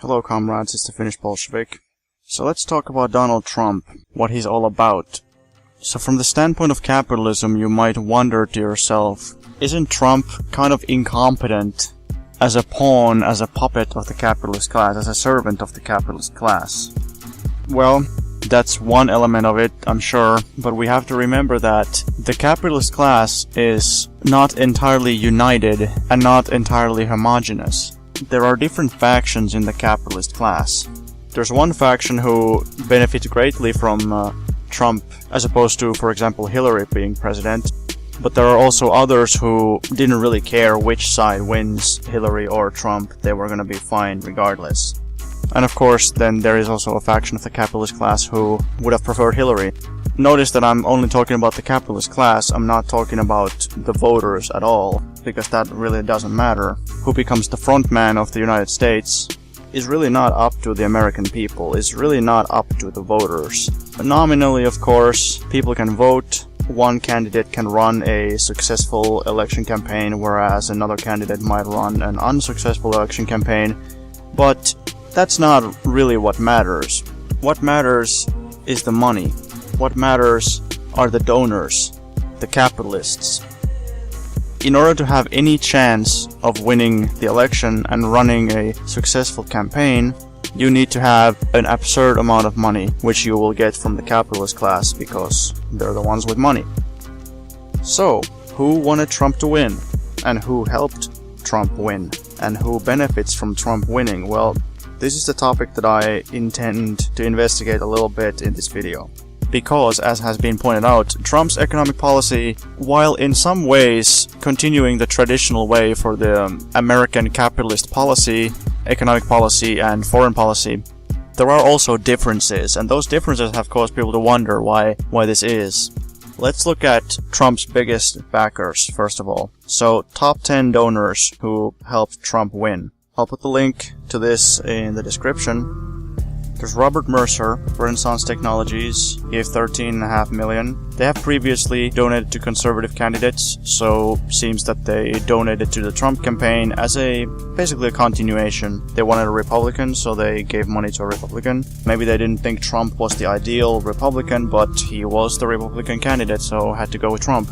Hello comrades, it's the Finnish Bolshevik. So let's talk about Donald Trump, what he's all about. So from the standpoint of capitalism, you might wonder to yourself, isn't Trump kind of incompetent as a pawn, as a puppet of the capitalist class, as a servant of the capitalist class? Well, that's one element of it, I'm sure, but we have to remember that the capitalist class is not entirely united and not entirely homogeneous. There are different factions in the capitalist class. There's one faction who benefits greatly from Trump, as opposed to, for example, Hillary being president. But there are also others who didn't really care which side wins, Hillary or Trump. They were gonna be fine regardless. And of course, then there is also a faction of the capitalist class who would have preferred Hillary. Notice that I'm only talking about the capitalist class, I'm not talking about the voters at all, because that really doesn't matter. Who becomes the front man of the United States is really not up to the American people, is really not up to the voters. But nominally, of course, people can vote, one candidate can run a successful election campaign, whereas another candidate might run an unsuccessful election campaign, but that's not really what matters. What matters is the money. What matters are the donors, the capitalists. In order to have any chance of winning the election and running a successful campaign, you need to have an absurd amount of money, which you will get from the capitalist class because they're the ones with money. So, who wanted Trump to win? And who helped Trump win? And who benefits from Trump winning? Well, this is the topic that I intend to investigate a little bit in this video. Because, as has been pointed out, Trump's economic policy, while in some ways continuing the traditional way for the American capitalist policy, economic policy and foreign policy, there are also differences, and those differences have caused people to wonder why this is. Let's look at Trump's biggest backers, first of all. So, top 10 donors who helped Trump win. I'll put the link to this in the description. There's Robert Mercer, Renaissance Technologies, gave $13.5 million. They have previously donated to conservative candidates, so seems that they donated to the Trump campaign as basically a continuation. They wanted a Republican, so they gave money to a Republican. Maybe they didn't think Trump was the ideal Republican, but he was the Republican candidate, so had to go with Trump.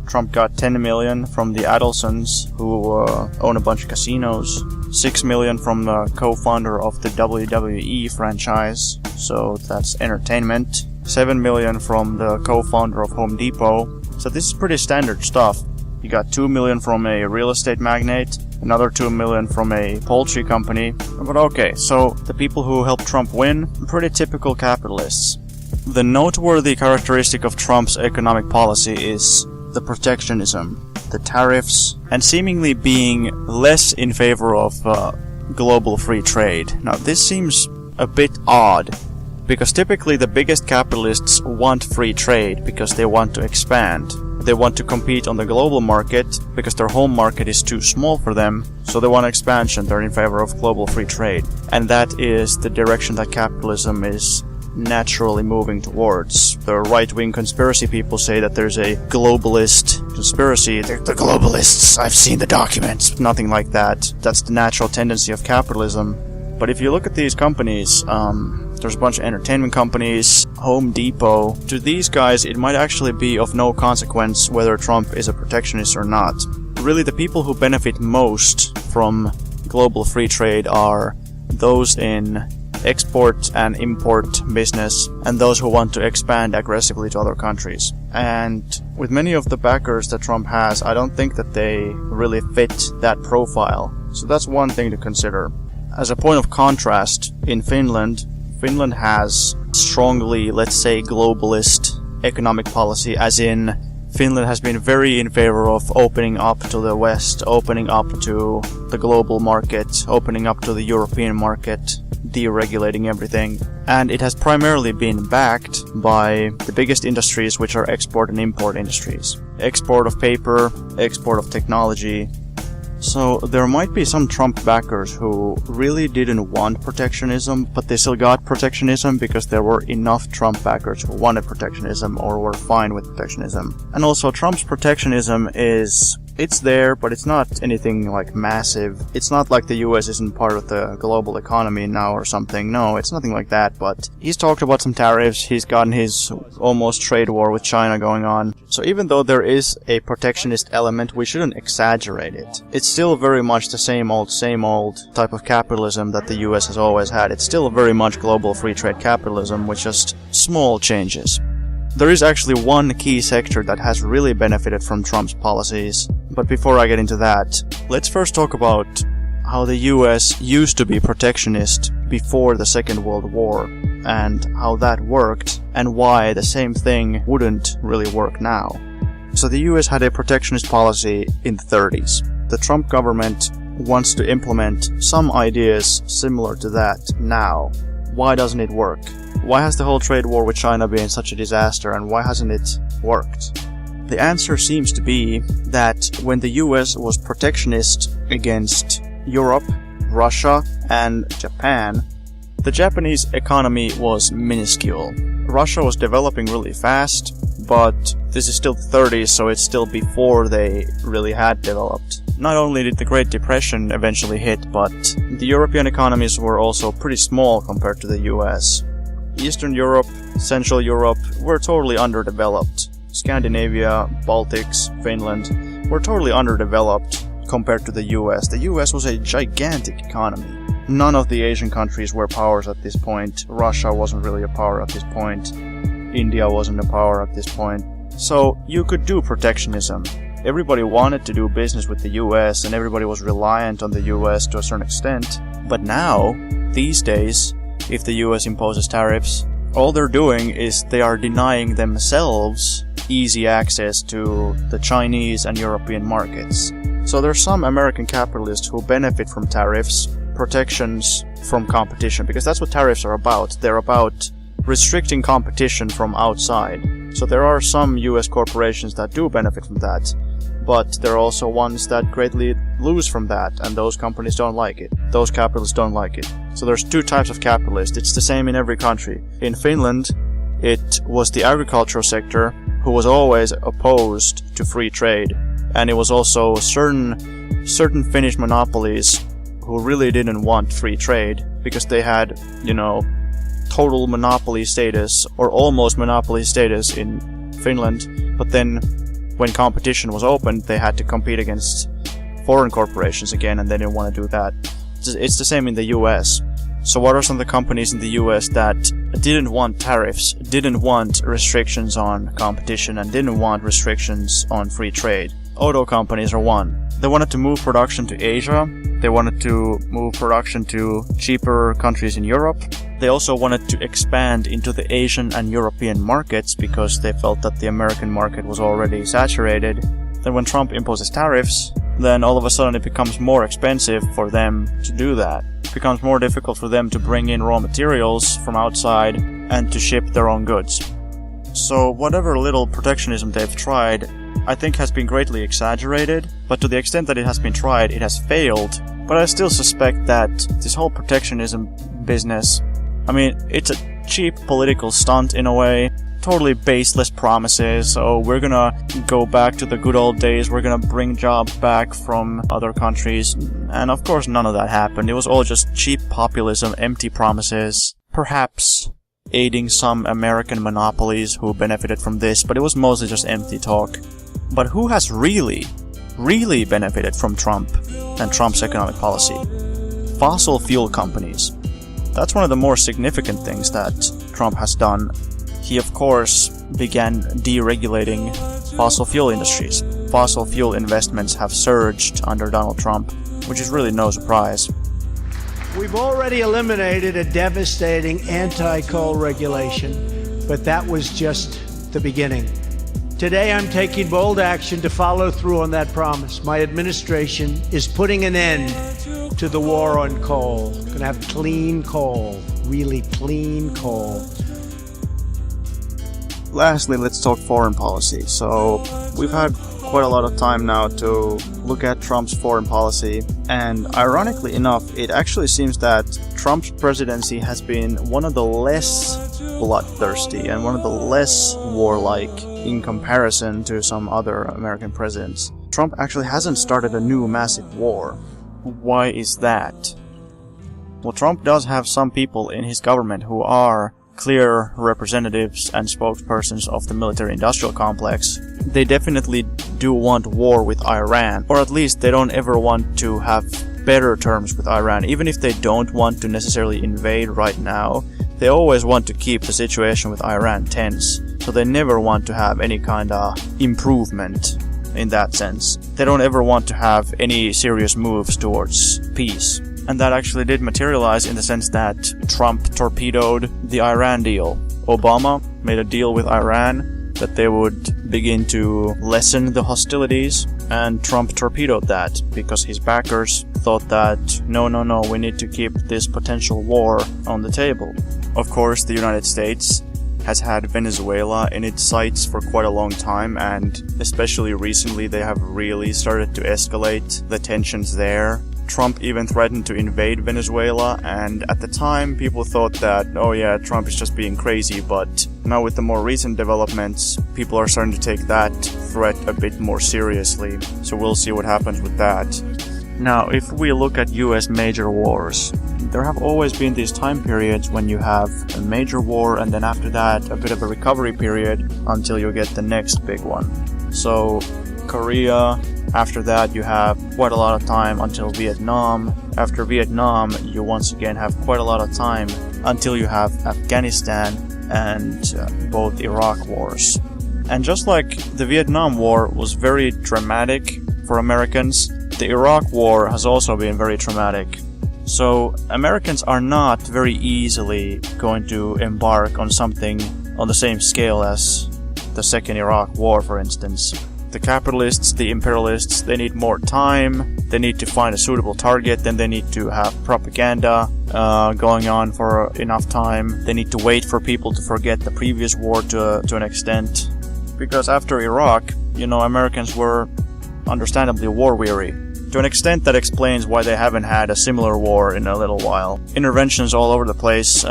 Trump got $10 million from the Adelsons, who own a bunch of casinos. $6 million from the co-founder of the WWE franchise, so that's entertainment. $7 million from the co-founder of Home Depot. So this is pretty standard stuff. You got $2 million from a real estate magnate, another $2 million from a poultry company. But okay, so the people who helped Trump win, pretty typical capitalists. The noteworthy characteristic of Trump's economic policy is the protectionism, the tariffs, and seemingly being less in favor of global free trade. Now this seems a bit odd, because typically the biggest capitalists want free trade because they want to expand. They want to compete on the global market because their home market is too small for them, so they want expansion, they're in favor of global free trade. And that is the direction that capitalism is naturally moving towards. The right-wing conspiracy people say that there's a globalist conspiracy. They're the globalists, I've seen the documents. Nothing like that. That's the natural tendency of capitalism. But if you look at these companies, there's a bunch of entertainment companies, Home Depot. To these guys, it might actually be of no consequence whether Trump is a protectionist or not. Really, the people who benefit most from global free trade are those in export and import business, and those who want to expand aggressively to other countries. And with many of the backers that Trump has, I don't think that they really fit that profile. So that's one thing to consider. As a point of contrast, in Finland has strongly, let's say, globalist economic policy, as in Finland has been very in favor of opening up to the West, opening up to the global market, opening up to the European market, deregulating everything. And it has primarily been backed by the biggest industries, which are export and import industries. Export of paper, export of technology. So there might be some Trump backers who really didn't want protectionism, but they still got protectionism because there were enough Trump backers who wanted protectionism or were fine with protectionism. And also Trump's protectionism is It's there, but it's not anything like massive. It's not like the US isn't part of the global economy now or something. No, it's nothing like that, but he's talked about some tariffs, he's gotten his almost trade war with China going on. So even though there is a protectionist element, we shouldn't exaggerate it. It's still very much the same old type of capitalism that the US has always had. It's still very much global free trade capitalism with just small changes. There is actually one key sector that has really benefited from Trump's policies. But before I get into that, let's first talk about how the US used to be protectionist before the Second World War, and how that worked, and why the same thing wouldn't really work now. So the US had a protectionist policy in the 30s. The Trump government wants to implement some ideas similar to that now. Why doesn't it work? Why has the whole trade war with China been such a disaster, and why hasn't it worked? The answer seems to be that when the US was protectionist against Europe, Russia, and Japan, the Japanese economy was minuscule. Russia was developing really fast, but this is still the 30s, so it's still before they really had developed. Not only did the Great Depression eventually hit, but the European economies were also pretty small compared to the US. Eastern Europe, Central Europe were totally underdeveloped. Scandinavia, Baltics, Finland were totally underdeveloped compared to the US. The US was a gigantic economy. None of the Asian countries were powers at this point. Russia wasn't really a power at this point. India wasn't a power at this point. So you could do protectionism. Everybody wanted to do business with the US, and everybody was reliant on the US to a certain extent. But now, these days, if the US imposes tariffs, all they're doing is they are denying themselves easy access to the Chinese and European markets. So there's some American capitalists who benefit from tariffs, protections from competition, because that's what tariffs are about. They're about restricting competition from outside. So there are some US corporations that do benefit from that, but there are also ones that greatly lose from that, and those companies don't like it. Those capitalists don't like it. So there's two types of capitalists. It's the same in every country. In Finland, it was the agricultural sector who was always opposed to free trade, and it was also certain Finnish monopolies who really didn't want free trade because they had, total monopoly status or almost monopoly status in Finland, but then when competition was opened, they had to compete against foreign corporations again, and they didn't want to do that. It's the same in the US. So what are some of the companies in the US that didn't want tariffs, didn't want restrictions on competition, and didn't want restrictions on free trade? Auto companies are one. They wanted to move production to Asia. They wanted to move production to cheaper countries in Europe. They also wanted to expand into the Asian and European markets because they felt that the American market was already saturated. Then when Trump imposes tariffs, then all of a sudden it becomes more expensive for them to do that. It becomes more difficult for them to bring in raw materials from outside and to ship their own goods. So whatever little protectionism they've tried, I think has been greatly exaggerated, but to the extent that it has been tried, it has failed. But I still suspect that this whole protectionism business, it's a cheap political stunt in a way. Totally baseless promises. Oh, we're gonna go back to the good old days. We're gonna bring jobs back from other countries. And of course none of that happened. It was all just cheap populism, empty promises. Perhaps aiding some American monopolies who benefited from this, but it was mostly just empty talk. But who has really benefited from Trump and Trump's economic policy? Fossil fuel companies. That's one of the more significant things that Trump has done. He, of course, began deregulating fossil fuel industries. Fossil fuel investments have surged under Donald Trump, which is really no surprise. We've already eliminated a devastating anti-coal regulation, but that was just the beginning. Today, I'm taking bold action to follow through on that promise. My administration is putting an end to the war on coal. We're going to have clean coal, really clean coal. Lastly, let's talk foreign policy. So, we've had quite a lot of time now to look at Trump's foreign policy, and ironically enough, it actually seems that Trump's presidency has been one of the less bloodthirsty and one of the less warlike in comparison to some other American presidents. Trump actually hasn't started a new massive war. Why is that? Well, Trump does have some people in his government who are clear representatives and spokespersons of the military-industrial complex. They definitely do want war with Iran, or at least they don't ever want to have better terms with Iran. Even if they don't want to necessarily invade right now, they always want to keep the situation with Iran tense. So they never want to have any kind of improvement in that sense. They don't ever want to have any serious moves towards peace. And that actually did materialize in the sense that Trump torpedoed the Iran deal. Obama made a deal with Iran that they would begin to lessen the hostilities, and Trump torpedoed that because his backers thought that no, we need to keep this potential war on the table. Of course, the United States has had Venezuela in its sights for quite a long time, and especially recently they have really started to escalate the tensions there. Trump even threatened to invade Venezuela, and at the time people thought that, oh yeah, Trump is just being crazy, but now with the more recent developments, people are starting to take that threat a bit more seriously, so we'll see what happens with that. Now, if we look at US major wars, there have always been these time periods when you have a major war and then after that a bit of a recovery period until you get the next big one. So, Korea, after that you have quite a lot of time until Vietnam. After Vietnam, you once again have quite a lot of time until you have Afghanistan and both Iraq wars. And just like the Vietnam War was very dramatic for Americans, the Iraq War has also been very traumatic. So Americans are not very easily going to embark on something on the same scale as the Second Iraq War, for instance. The capitalists, the imperialists, they need more time, they need to find a suitable target, then they need to have propaganda going on for enough time. They need to wait for people to forget the previous war to an extent. Because after Iraq, Americans were understandably war-weary. To an extent, that explains why they haven't had a similar war in a little while. Interventions all over the place,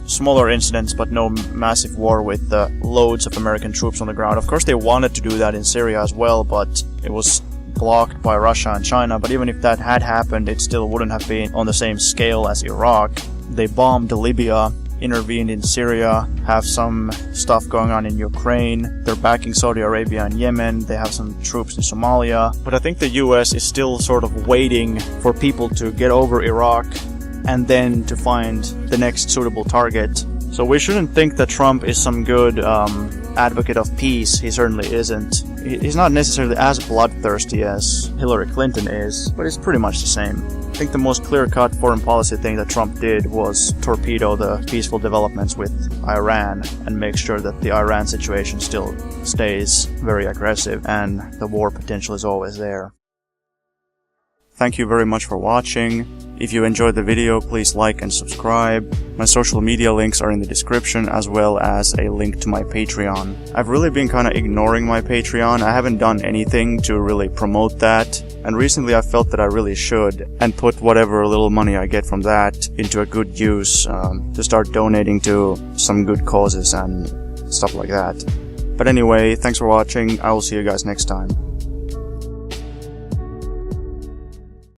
smaller incidents, but no massive war with loads of American troops on the ground. Of course, they wanted to do that in Syria as well, but it was blocked by Russia and China. But even if that had happened, it still wouldn't have been on the same scale as Iraq. They bombed Libya, intervened in Syria, have some stuff going on in Ukraine, they're backing Saudi Arabia and Yemen, they have some troops in Somalia. But I think the US is still sort of waiting for people to get over Iraq and then to find the next suitable target. So we shouldn't think that Trump is some good advocate of peace. He certainly isn't. He's not necessarily as bloodthirsty as Hillary Clinton is, but it's pretty much the same. I think the most clear-cut foreign policy thing that Trump did was torpedo the peaceful developments with Iran and make sure that the Iran situation still stays very aggressive and the war potential is always there. Thank you very much for watching. If you enjoyed the video, please like and subscribe. My social media links are in the description, as well as a link to my Patreon. I've really been kind of ignoring my Patreon. I haven't done anything to really promote that, and recently I felt that I really should, and put whatever little money I get from that into a good use, to start donating to some good causes and stuff like that. But anyway, thanks for watching. I will see you guys next time.